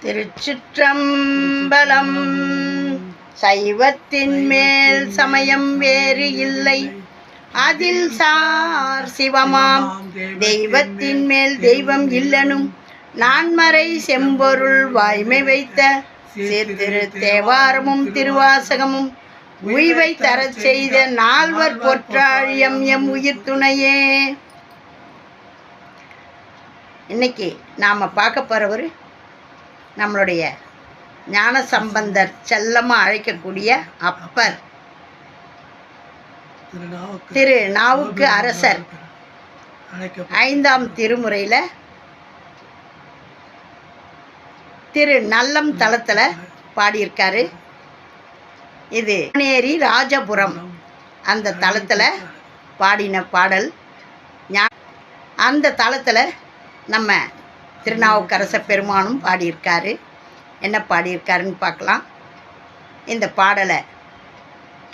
திருச்சிற்றம்பலம். சைவத்தின் மேல் சமயம் வேறு இல்லை, அதில் சார் சிவமாம். தெய்வத்தின் மேல் தெய்வம் இல்லனும், நான்மறை செம்பொருள் வாய்மை வைத்த சீர்திரு தேவாரமும் திருவாசகமும் உய்வை தரச் செய்த நால்வர் பொற்றாழியம் எம் உயிர் துணையே. இன்னைக்கு நாம் பார்க்க போகிறவர் நம்மளுடைய ஞானசம்பந்தர் செல்லமாக அழைக்கக்கூடிய அப்பர் திரு நாவுக்கு அரசர் 5ஆம் திருமுறையில் திரு நல்லம் தலத்தில் பாடியிருக்காரு. இது கோனேரி ராஜபுரம் அந்த தலத்தில் பாடின பாடல். அந்த தலத்தில் நம்ம திருநாவுக்கரசர் பெருமானும் பாடியிருக்காரு. என்ன பாடியிருக்காருன்னு பார்க்கலாம். இந்த பாடலை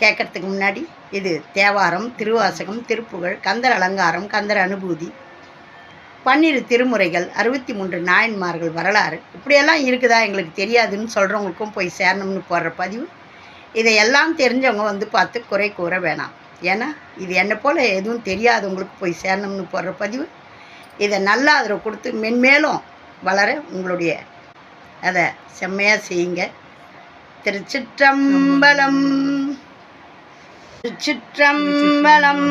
கேட்கறதுக்கு முன்னாடி இது தேவாரம், திருவாசகம், திருப்புகழ், கந்தர் அலங்காரம், கந்தர் அனுபூதி, 12 திருமுறைகள், 63 நாயன்மார்கள் வரலாறு, இப்படியெல்லாம் இருக்குதா எங்களுக்கு தெரியாதுன்னு சொல்கிறவங்களுக்கும் போய் சேரணும்னு போடுற பதிவு. இதையெல்லாம் தெரிஞ்சவங்க வந்து பார்த்து குறை கூற வேணாம். ஏன்னா இது என்னை போல் எதுவும் தெரியாதவங்களுக்கு போய் சேரணும்னு போடுற பதிவு. இதை நல்லா அதில் கொடுத்து மென்மேலும் வளர உங்களுடைய அதை செம்மையாக செய்யுங்க. திருச்சிற்றம்பலம். திருச்சிற்றம்பலம்.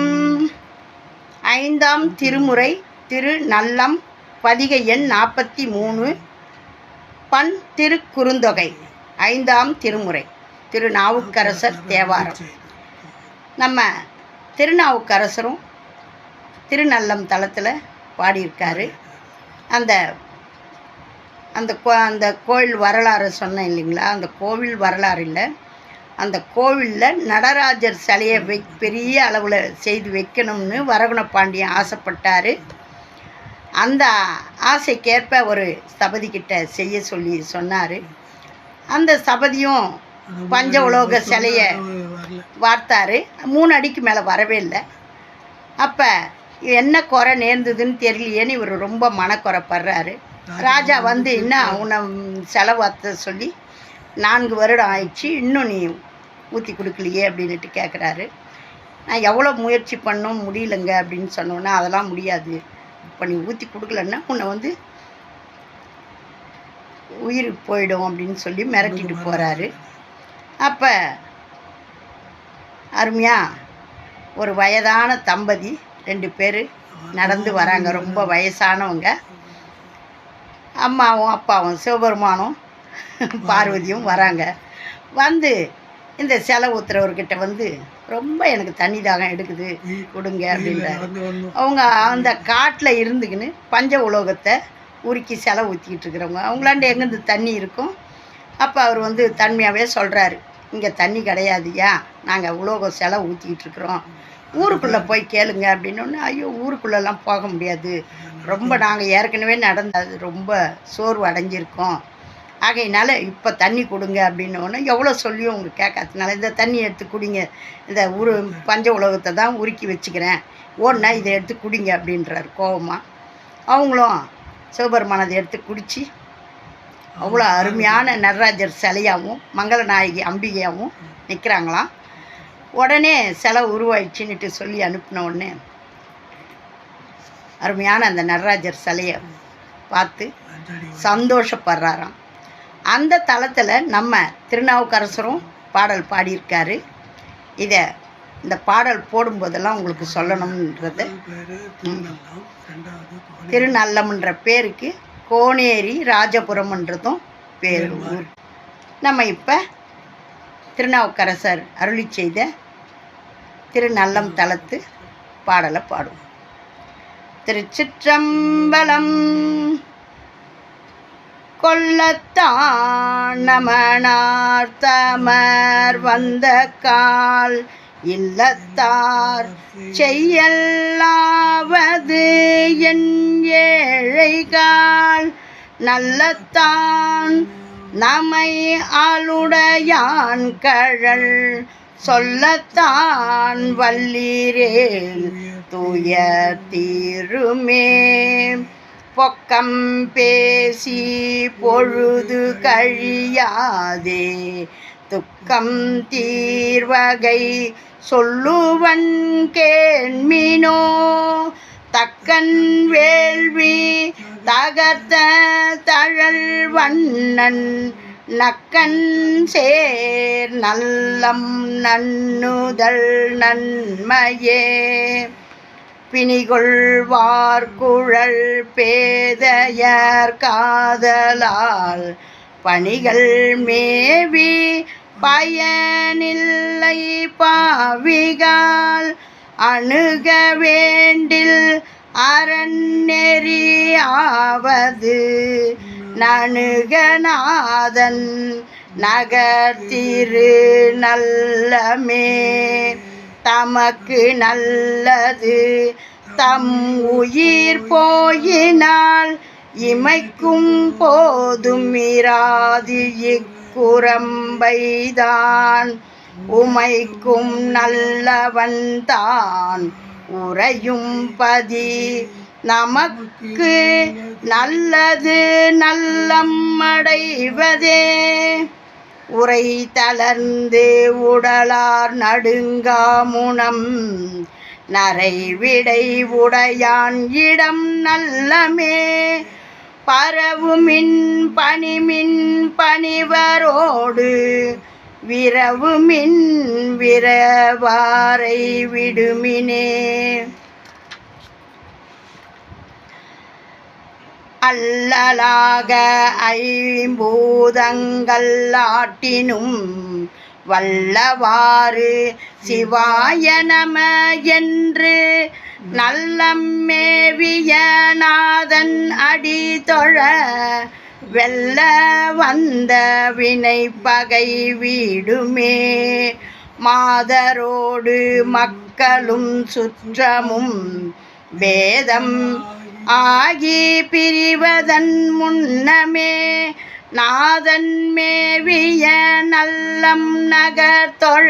5ஆம் திருமுறை திரு நல்லம், பதிகை எண் 43, பண் திருக்குறுந்தொகை. 5ஆம் திருமுறை திருநாவுக்கரசர் தேவாரம். நம்ம திருநாவுக்கரசரும் திருநல்லம் தலத்தில் பாடியிருக்காரு. அந்த அந்த கோவில் வரலாறு சொன்னேன் இல்லைங்களா, அந்த கோவில் வரலாறு இல்லை, அந்த கோவிலில் நடராஜர் சிலையை பெரிய அளவில் செய்து வைக்கணும்னு வரகுண பாண்டியன் ஆசைப்பட்டார். அந்த ஆசைக்கேற்ப ஒரு ஸ்தபதிக்கிட்ட செய்ய சொல்லி சொன்னார். அந்த ஸ்தபதியும் பஞ்ச உலோக சிலையை வார்த்தார். 3 அடிக்கு மேலே வரவே இல்லை. அப்போ என்ன குறை நேர்ந்ததுன்னு தெரியலையேன்னு இவர் ரொம்ப மனக்குறைப்படுறாரு. ராஜா வந்து என்ன உன்னை செலவாத்த சொல்லி 4 வருடம் ஆயிடுச்சு, இன்னும் நீ ஊற்றி கொடுக்கலையே அப்படின்ட்டு கேட்குறாரு. நான் எவ்வளோ முயற்சி பண்ணோம் முடியலைங்க அப்படின்னு சொன்னோன்னா, அதெல்லாம் முடியாது, இப்போ நீ ஊற்றி கொடுக்கலன்னா உன்னை வந்து உயிர் போயிடும் அப்படின்னு சொல்லி மிரட்டிட்டு போகிறாரு. அப்போ அருமையாக ஒரு வயதான தம்பதி 2 பேர் நடந்து வராங்க. ரொம்ப வயசானவங்க. அம்மாவும் அப்பாவும் சிவபெருமானும் பார்வதியும் வராங்க. வந்து இந்த சிலை ஊத்துறவர்கிட்ட வந்து ரொம்ப எனக்கு தண்ணி தாகம் எடுக்குது கொடுங்க அப்படின்றாரு. அவங்க அந்த காட்டில் இருந்துக்கின்னு பஞ்ச உலோகத்தை உருக்கி சிலை ஊற்றிக்கிட்டு இருக்கிறவங்க. அவங்களாண்ட எங்கேருந்து தண்ணி இருக்கும். அப்போ அவர் வந்து தன்மையாகவே சொல்கிறாரு, இங்கே தண்ணி கிடையாதுயா, நாங்கள் உலோகம் சிலை ஊற்றிக்கிட்டு இருக்கிறோம், ஊருக்குள்ளே போய் கேளுங்க அப்படின்னோடனே, ஐயோ ஊருக்குள்ளெல்லாம் போக முடியாது, ரொம்ப நாங்கள் ஏற்கனவே நடந்தது ரொம்ப சோர்வு அடைஞ்சிருக்கோம், ஆகையினால இப்போ தண்ணி கொடுங்க அப்படின்னோடனே, எவ்வளோ சொல்லியும் அவங்க கேட்காததுனால இந்த தண்ணி எடுத்து குடிங்க, இந்த பஞ்ச உலோகத்தை தான் உருக்கி வச்சுக்கிறேன், ஓடனா இதை எடுத்து குடிங்க அப்படின்றார் கோபமாக. அவங்களும் சிவபெருமானதை எடுத்து குடித்து அவ்வளோ அருமையான நடராஜர் சிலையாகவும் மங்களநாயகி அம்பிகையாகவும் நிற்கிறாங்களாம். உடனே சிலை உருவாயிடுச்சுன்னுட்டு சொல்லி அனுப்பின உடனே அருமையான அந்த நடராஜர் சிலையை பார்த்து சந்தோஷப்படுறாராம். அந்த தளத்தில் நம்ம திருநாவுக்கரசரும் பாடல் பாடியிருக்காரு. இந்த பாடல் போடும்போதெல்லாம் உங்களுக்கு சொல்லணும்ன்றது. திருநல்லம்ன்ற பேருக்கு கோனேரி ராஜபுரம்ன்றதும் பேர் ஊர். நம்ம இப்போ திருநாவுக்கரசர் அருளி செய்த திருநல்லம் தலத்து பாடலை பாடுவோம். திருச்சிற்றம்பலம். கொல்லத்தான் நமனார் தமர் வந்த கால் இல்லத்தார் செய்யல்லாவது என் ஏழைகால் நல்லத்தான் நமை ஆளுடையான் கழல் சொல்லத்தான் வல்லீரேல் தூய தீருமே. பொக்கம் பேசி பொழுது கழியாதே துக்கம் தீர்வகை சொல்லுவன் கேண்மினோ தக்கன் வேள்வி தகர்த்த தழல் வண்ணன் நக்கன் சேர் நல்லம் நன்னுதல் நன்மையே பிணிகொள்வார்குழல் பேதையர் காதலால் பணிகள் மேவி பயனில்லை பாவிகால் அணுக வேண்டில் அரண்நெறி ஆவது நணுகநாதன் நகர்த்திரு நல்லமே தமக்கு நல்லது தம் உயிர் போயினால் இமைக்கும் போதும் இராது இக்குரம்பைதான் உமைக்கும் நல்லவன் தான் உறையும் பதி நமக்கு நல்லது நல்லம் அடைவதே உரை தளர்ந்து உடலார் நடுங்காமுனம் நரைவிடை உடையான் இடம் நல்லமே பரவுமின் பணிமின் பணிவரோடு விரவுமின் விரவாரை விடுமினே அல்லலாக ஐம்பூதங்கள் ஆட்டினும் வல்லவாறு சிவாய நம என்று நல்லம் மேவிய நாதன் அடி தொழ வெல்ல வந்த வினை பகை வீடுமே மாதரோடு மக்களும் சுற்றமும் பேதம் ஆகி பிரிவதன் முன்னமே நாதன் மேவிய நல்லம் நகர் தொழ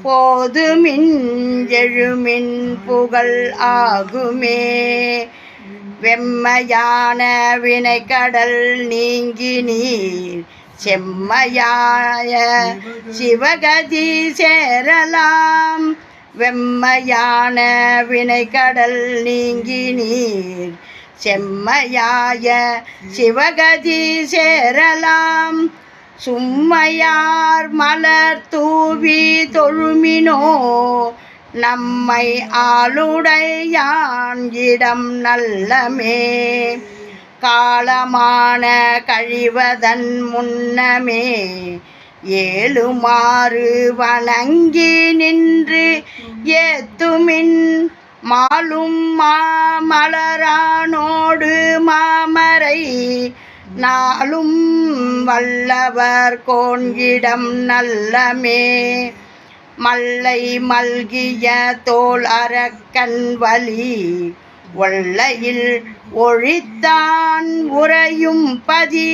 போதுமின் எழுமின் புகழ் ஆகுமே வெம்மையான வினைக்கடல் நீங்கி நீர் செம்மையாய சிவகதி சேரலாம் வெம்மையான வினைக்கடல் நீங்கி நீர் செம்மையாய சிவகதி சேரலாம் சும்மையார் மலர் தூவி தொழுமினோ நம்மை ஆளுடையான் இடம் நல்லமே காலமான கழிவதன் முன்னமே ஏழுமாறு வணங்கி நின்று ஏத்துமின் மாலும் மாமலரானோடு மாமரை நாளும் வல்லவர் கோன்கிடம் நல்லமே மல்லை மல்கிய தோல் அரக்கன் வலி ஒல்லையில் ஒழித்தான் உறையும் பதி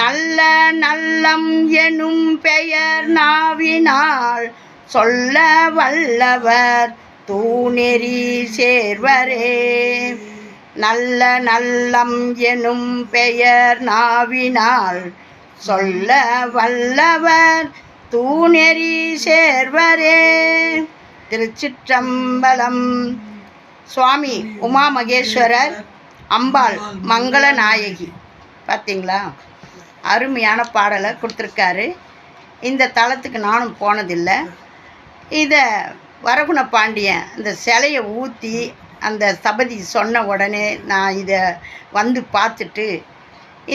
நல்ல நல்லம் எனும் பெயர் நாவினால் சொல்ல வல்லவர் தூநெறி சேர்வரே நல்ல நல்லம் எனும் பெயர் நாவினால் சொல்ல வல்லவர் தூநெறி சேர்வரே. திருச்சிற்றம்பலம். சுவாமி உமா மகேஸ்வரர், அம்பாள் மங்கள நாயகி. பார்த்தீங்களா, அருமையான பாடலை கொடுத்துருக்காரு. இந்த தலத்துக்கு நானும் போனதில்லை. இதை வரகுண பாண்டியன் இந்த சிலையை ஊற்றி அந்த சபதி சொன்ன உடனே நான் இதை வந்து பார்த்துட்டு,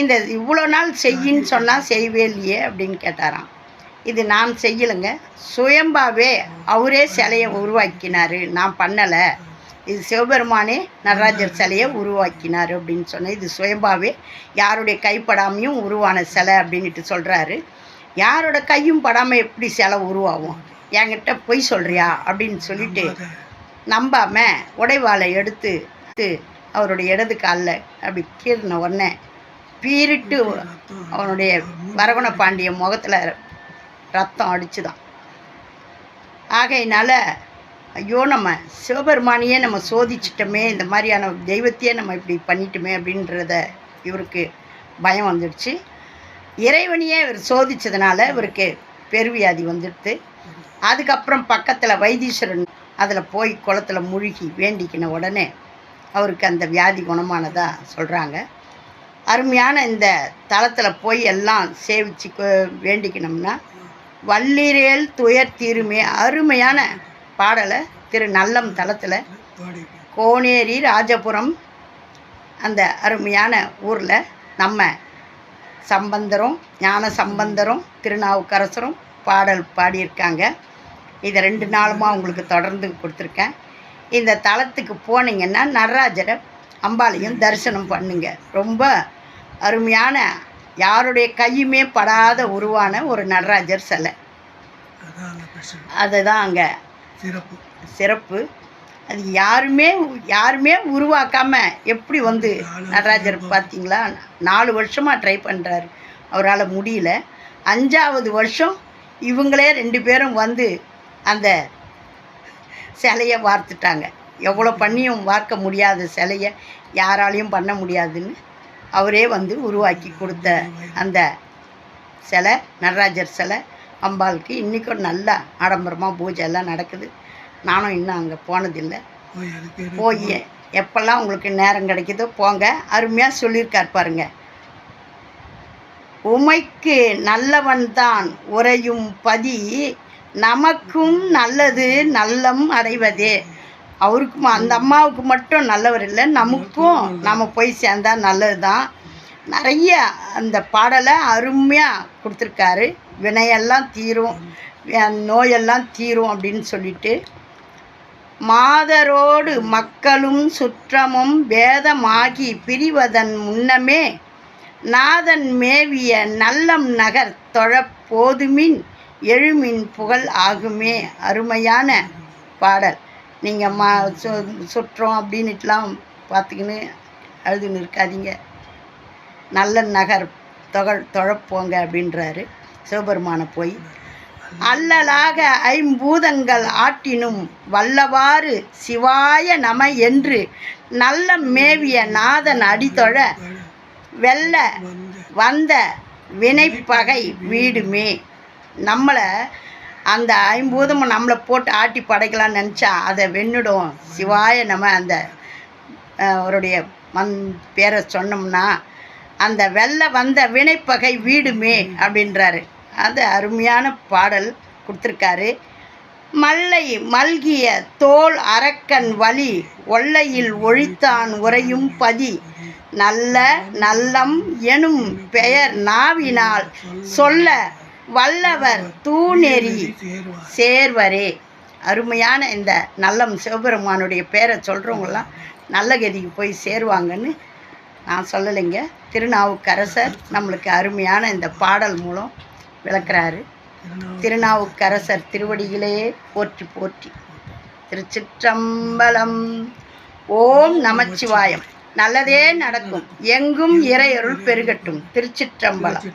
இந்த இவ்வளோ நாள் செய்யின்னு சொன்னால் செய்வே இல்லையே அப்படின்னு கேட்டாராம். இது நான் செய்யலைங்க, சுயம்பாவே அவரே சிலையை உருவாக்கினார், நான் பண்ணலை. இது சிவபெருமானே நடராஜர் சிலையை உருவாக்கினார் அப்படின்னு சொன்னேன். இது சுயம்பாவே யாருடைய கைப்படாமையும் உருவான சிலை அப்படின்ட்டு சொல்கிறாரு. யாரோட கையும் படாமல் எப்படி சிலை உருவாகும், என்கிட்ட பொய் சொல்கிறியா அப்படின்னு சொல்லிட்டு நம்பாமல் உடைவாளை எடுத்து அவருடைய இடது காலில் அப்படி கீறின உடனே பீரிட்டு அவனுடைய வரகுண பாண்டிய முகத்தில் ரத்தம் அடிச்சுதான். ஆகையினால ஐயோ நம்ம சிவபெருமானையே நம்ம சோதிச்சிட்டோமே, இந்த மாதிரியான தெய்வத்தையே நம்ம இப்படி பண்ணிட்டோமே அப்படின்றத இவருக்கு பயம் வந்துடுச்சு. இறைவனையே இவர் சோதித்ததுனால இவருக்கு பெருவியாதி வந்துடுது. அதுக்கப்புறம் பக்கத்தில் வைத்தீஸ்வரன் அதில் போய் குளத்தில் மூழ்கி வேண்டிக்கின உடனே அவருக்கு அந்த வியாதி குணமானதாக சொல்கிறாங்க. அருமையான இந்த தலத்தில் போய் எல்லாம் சேவிச்சு வேண்டிக்கணும்னா வள்ளிரேல் துயர் தீருமே அருமையான பாடலை திரு நல்லம் தலத்தில் கோனேரி ராஜபுரம் அந்த அருமையான ஊரில் நம்ம சம்பந்தரும் ஞான சம்பந்தரும் திருநாவுக்கரசரும் பாடல் பாடியிருக்காங்க. இதை 2 நாளுமாக உங்களுக்கு தொடர்ந்து கொடுத்துருக்கேன். இந்த தலத்துக்கு போனீங்கன்னா நடராஜரை அம்பாளையும் தரிசனம் பண்ணுங்க. ரொம்ப அருமையான யாருடைய கையுமே படாத உருவான ஒரு நடராஜர் சிலை. அதுதான் அங்கே சிறப்பு. அது யாருமே உருவாக்காமல் எப்படி வந்து நடராஜர் பார்த்தீங்களா, 4 வருஷமாக ட்ரை பண்ணுறாரு, அவரால் முடியல. 5ஆவது வருஷம் இவங்களே 2 பேரும் வந்து அந்த சிலையை வார்த்துட்டாங்க. எவ்வளோ பண்ணியும் வார்க்க முடியாத சிலையை யாராலையும் பண்ண முடியாதுன்னு அவரே வந்து உருவாக்கி கொடுத்த அந்த சிலை நடராஜர் சிலை அம்பாளுக்கு இன்றைக்கும் நல்லா ஆடம்பரமாக பூஜை எல்லாம் நடக்குது. நானும் இன்னும் அங்கே போனதில்லை. போய் எப்பெல்லாம் உங்களுக்கு நேரம் கிடைக்குதோ போங்க. அருமையாக சொல்லியிருக்கார் பாருங்க. உமைக்கு நல்லவன்தான் உறையும் பதி, நமக்கும் நல்லது நல்லம் அடைவதே. அவருக்கும் அந்த அம்மாவுக்கு மட்டும் நல்லவர் இல்லை, நமக்கும் நம்ம போய் சேர்ந்தா நல்லது தான். நிறைய அந்த பாடலை அருமையாக கொடுத்துருக்காரு. வினையெல்லாம் தீரும், நோயெல்லாம் தீரும் அப்படின்னு சொல்லிட்டு, மாதரோடு மக்களும் சுற்றமும் வேதமாகி பிரிவதன் முன்னமே நாதன் மேவிய நல்லம் நகர் தொழ போதுமின் எழுமின் புகழ் ஆகுமே. அருமையான பாடல். நீங்கள் சுற்றம் அப்படின்னுட்டுலாம் பார்த்துக்கின்னு அழுதுன்னு இருக்காதீங்க. நல்ல நகர் தொழப்போங்க அப்படின்றாரு சிவபெருமானை போய். அல்லலாக 5 பூதங்கள் ஆட்டினும் வல்லவாறு சிவாய நம என்று நல்ல மேவிய நாதன் அடித்தொழ வெல்ல வந்த வினைப்பகை வீடுமே. நம்மளை அந்த 5 பூதமும் நம்மளை போட்டு ஆட்டி படைக்கலான்னு நினச்சா அதை வென்னுடும். சிவாய நம்ம அந்த அவருடைய பேரை சொன்னோம்னா அந்த வெல்ல வந்த வினைப்பகை வீடுமே அப்படின்றாரு. அது அருமையான பாடல் கொடுத்துருக்காரு. மல்லை மல்கிய தோல் அரக்கன் வலி ஒல்லையில் ஒழித்தான் உறையும் பதி, நல்ல நல்லம் எனும் பெயர் நாவினால் சொல்ல வல்லவர் தூநெறி சேர்வரே. அருமையான இந்த நல்லம் சிவபெருமானுடைய பேரை சொல்கிறவங்களாம் நல்ல கதிக்கு போய் சேருவாங்கன்னு நான் சொல்லலைங்க. திருநாவுக்கரசர் நம்மளுக்கு அருமையான இந்த பாடல் மூலம் விளக்குறாரு. திருநாவுக்கரசர் திருவடிகளே போற்றி போற்றி. திருச்சிற்றம்பலம். ஓம் நமச்சிவாயம். நல்லதே நடக்கும், எங்கும் இறையருள் பெருகட்டும். திருச்சிற்றம்பலம்.